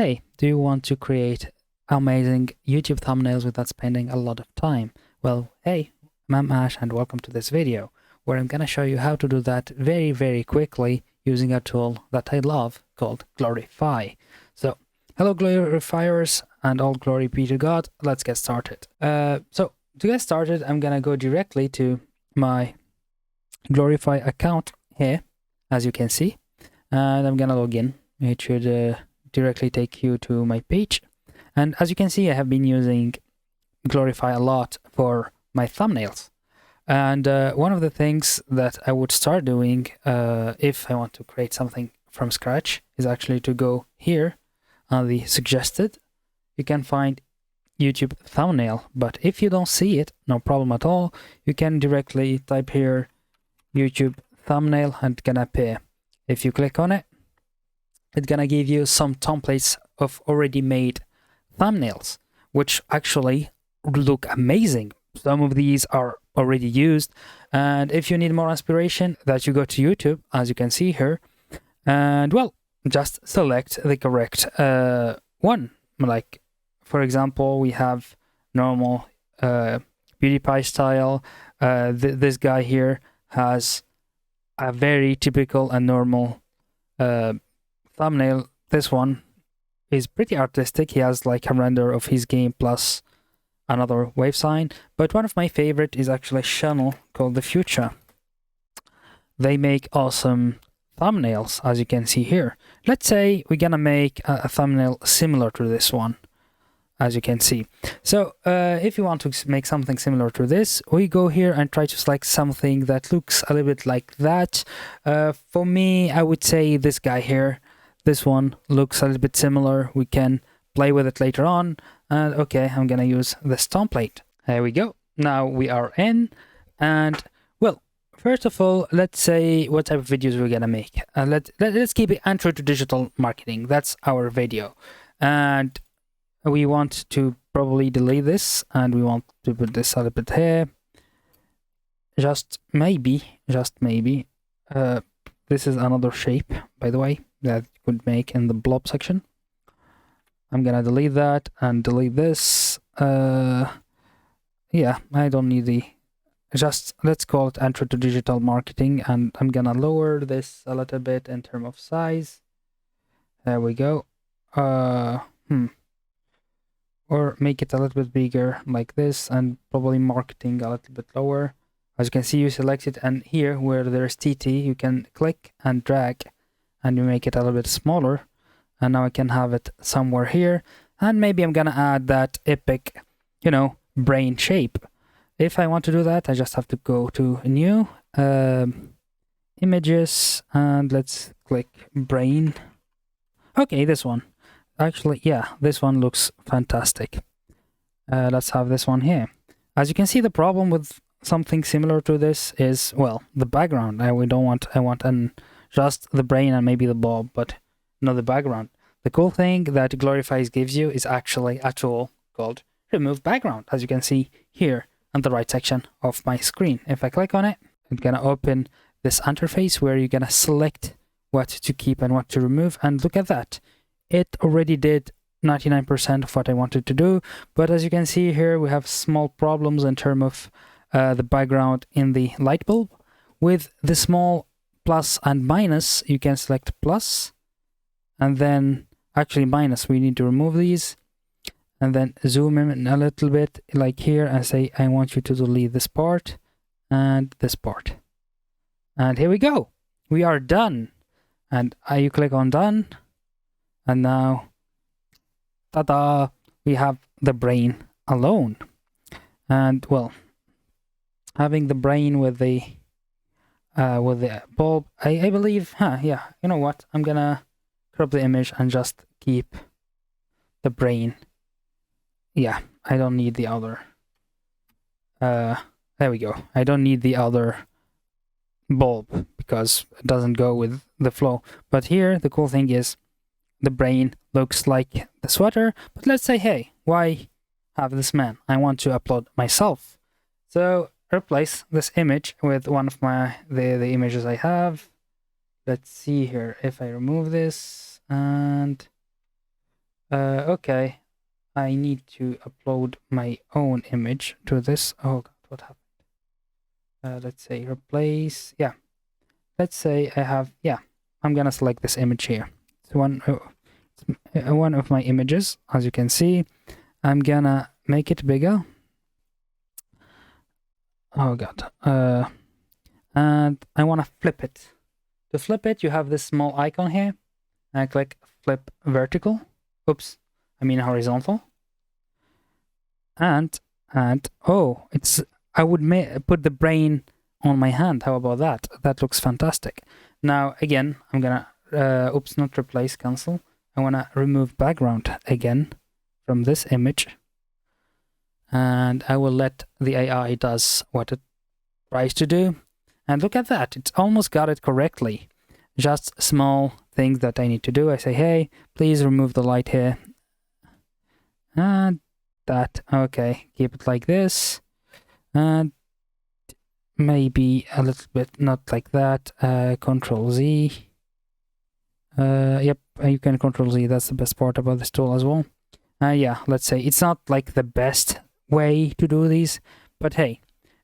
Hey, do you want to create amazing YouTube thumbnails without spending a lot of time? Well, hey, I'm Ash and welcome to this video, where I'm gonna show you how to do that very quickly using a tool that I love called Glorify. So, hello Glorifiers and all glory be to God, let's get started. So, to get started, I'm gonna go directly to my Glorify account here, as you can see, and I'm gonna log in. It should directly take you to my page, and as you can see, I have been using Glorify a lot for my thumbnails. And one of the things that I would start doing if I want to create something from scratch is actually to go here on the suggested. You can find YouTube thumbnail, but if you don't see it, no problem at all. You can directly type here YouTube thumbnail and it's gonna appear. If you click on it, it's gonna give you some templates of already made thumbnails, which actually look amazing. Some of these are already used, and if you need more inspiration, that you go to YouTube, as you can see here, and well, just select the correct one. Like, for example, we have normal PewDiePie style. This guy here has a very typical and normal thumbnail. This one is pretty artistic. He has like a render of his game plus another wave sign. But one of my favorite is actually a channel called The Future. They make awesome thumbnails, as you can see here. Let's say we're gonna make a thumbnail similar to this one, as you can see. So if you want to make something similar to this, we go here and try to select something that looks a little bit like that. For me, I would say this guy here. This one looks a little bit similar. We can play with it later on. And okay, I'm gonna use this template. There we go. Now we are in. And well, first of all, let's say what type of videos we're gonna make. Let's keep it intro to digital marketing. That's our video. And we want to probably delete this, and we want to put this a little bit here. Just maybe. This is another shape, by the way, that you could make in the blob section. I'm gonna delete that and delete this. Yeah, I don't need the. Just let's call it intro to digital marketing, and I'm gonna lower this a little bit in terms of size. There we go. Or make it a little bit bigger like this, and probably marketing a little bit lower. As you can see, you select it, and here where there's TT, you can click and drag, and you make it a little bit smaller. And now I can have it somewhere here, and maybe I'm gonna add that epic, brain shape. If I want to do that, I just have to go to new images, and let's click brain. Okay, this one. Actually, yeah, this one looks fantastic. Let's have this one here. As you can see, the problem with something similar to this is, well, the background. I want just the brain and maybe the blob, but not the background. The cool thing that Glorify gives you is actually a tool called Remove Background, as you can see here on the right section of my screen. If I click on it, it's gonna open this interface where you're gonna select what to keep and what to remove, and look at that. It already did 99% of what I wanted to do, but as you can see here, we have small problems in terms of the background in the light bulb. With the small plus and minus, you can select plus, and then actually minus, we need to remove these, and then zoom in a little bit like here and say, I want you to delete this part and this part. And here we go. We are done. And you click on done. And now, ta-da, we have the brain alone. And well, having the brain with the bulb, I believe, yeah, you know what? I'm gonna crop the image and just keep the brain. Yeah, I don't need the other. There we go. I don't need the other bulb because it doesn't go with the flow. But here, the cool thing is, the brain looks like the sweater, but let's say, hey, why have this man? I want to upload myself. So replace this image with one of the images I have. Let's see here if I remove this, and Okay, I need to upload my own image to this. Oh god, what happened? Let's say replace. Yeah, let's say I have. Yeah, I'm gonna select this image here. It's one of my images, as you can see. I'm gonna make it bigger. Oh god. And I want to flip it. To flip it, you have this small icon here. And I click flip vertical. Oops, I mean horizontal. And oh, it's I would put the brain on my hand. How about that? That looks fantastic. Now again, I'm gonna oops, not replace, cancel. I wanna remove background again from this image, and I will let the AI does what it tries to do. And look at that, it's almost got it correctly. Just small things that I need to do. I say, hey, please remove the light here. And that, okay, keep it like this. And maybe a little bit not like that. Control Z. Yep, you can Control Z. That's the best part about this tool as well. Yeah, let's say it's not like the best way to do these, but hey,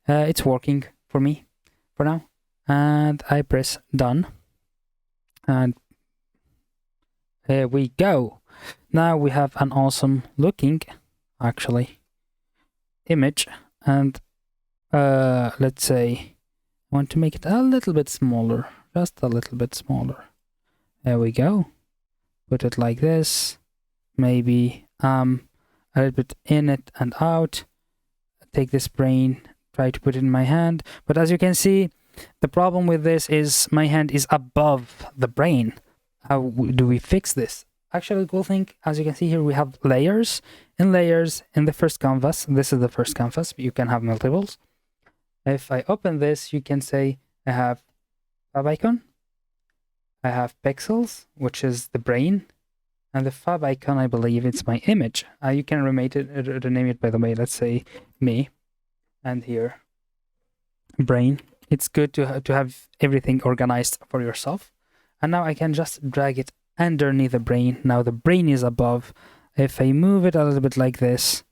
it's working for me for now. And I press done. And here we go. Now we have an awesome looking, actually, image. And let's say I want to make it a little bit smaller, just a little bit smaller. There we go. Put it like this. Maybe a little bit in it and out. Take this brain, try to put it in my hand. But as you can see, the problem with this is my hand is above the brain. How do we fix this? Actually, the cool thing, as you can see here, we have layers. In layers, in the first canvas, this is the first canvas, but you can have multiples. If I open this, you can say I have favicon, I have pixels, which is the brain, and the favicon, I believe it's my image. You can rename it, by the way. Let's say me, and here, brain. It's good to have everything organized for yourself. And now I can just drag it underneath the brain. Now the brain is above. If I move it a little bit like this,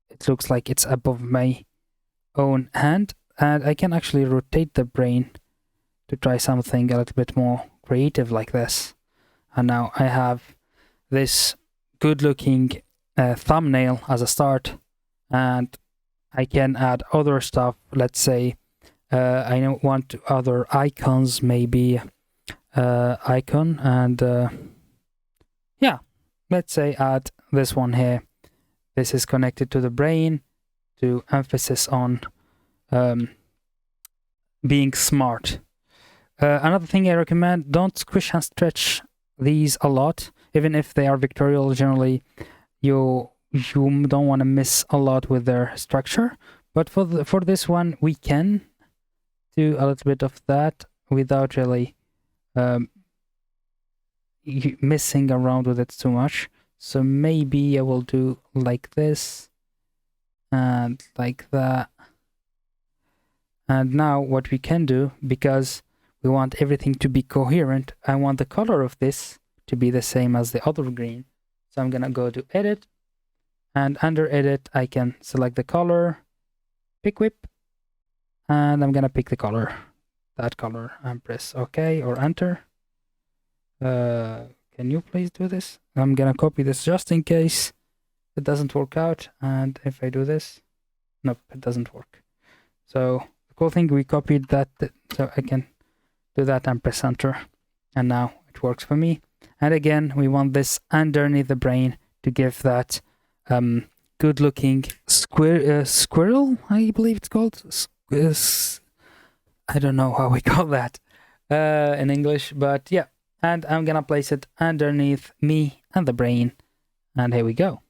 it looks like it's above my own hand. And I can actually rotate the brain to try something a little bit more creative like this. And now I have this good looking thumbnail as a start. And I can add other stuff. Let's say I don't want other icons, maybe icon, and yeah, let's say add this one here. This is connected to the brain to emphasis on being smart. Another thing I recommend, don't squish and stretch these a lot, even if they are vectorial. Generally, you don't want to miss a lot with their structure, but for this one we can do a little bit of that without really messing around with it too much. So maybe I will do like this and like that. And now what we can do, because we want everything to be coherent, I want the color of this to be the same as the other green. So I'm gonna go to edit, and under edit I can select the color, pick whip, and I'm gonna pick the color, that color, and press OK or enter. Can you please do this? I'm gonna copy this just in case it doesn't work out. And if I do this, nope, it doesn't work. So the cool thing, we copied that, so I can do that and press enter, and now it works for me. And again, we want this underneath the brain to give that good looking squirrel, I believe it's called. I don't know how we call that in English, but yeah. And I'm gonna place it underneath me and the brain, and here we go.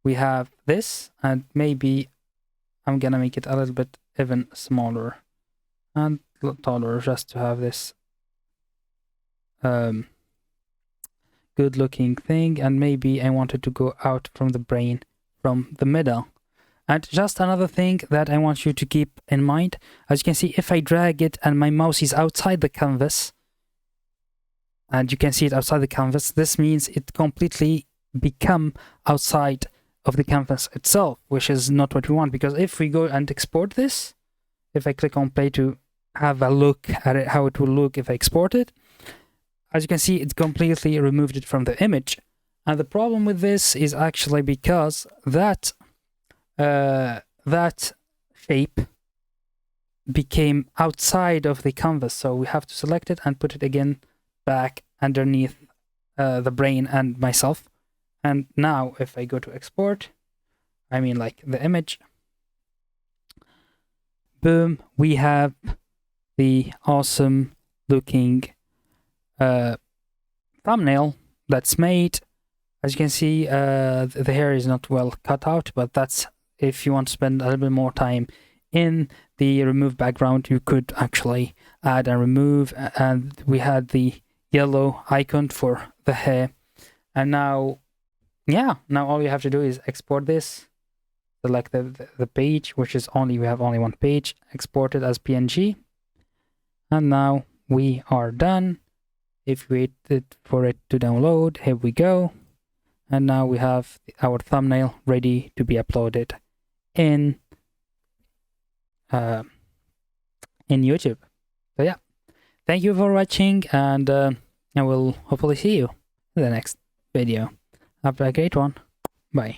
We have this, and maybe I'm gonna make it a little bit even smaller and taller, just to have this good looking thing. And maybe I wanted to go out from the brain from the middle. And just another thing that I want you to keep in mind, as you can see, if I drag it and my mouse is outside the canvas, and you can see it outside the canvas, this means it completely become outside of the canvas itself, which is not what we want. Because if we go and export this, if I click on play to have a look at it, how it will look if I export it, as you can see, it's completely removed it from the image. And the problem with this is actually because that shape became outside of the canvas. So we have to select it and put it again back underneath the brain and myself. And now if I go to export, I mean like the image, boom, we have the awesome looking thumbnail that's made. As you can see, the hair is not well cut out, but that's if you want to spend a little bit more time in the remove background, you could actually add and remove. And we had the yellow icon for the hair. And now, yeah, now all you have to do is export this, select the page, which is we have only one page, export it as PNG. And now we are done. If we wait for it to download, here we go. And now we have our thumbnail ready to be uploaded in YouTube. So yeah, thank you for watching, and I will hopefully see you in the next video. Have a great one. Bye.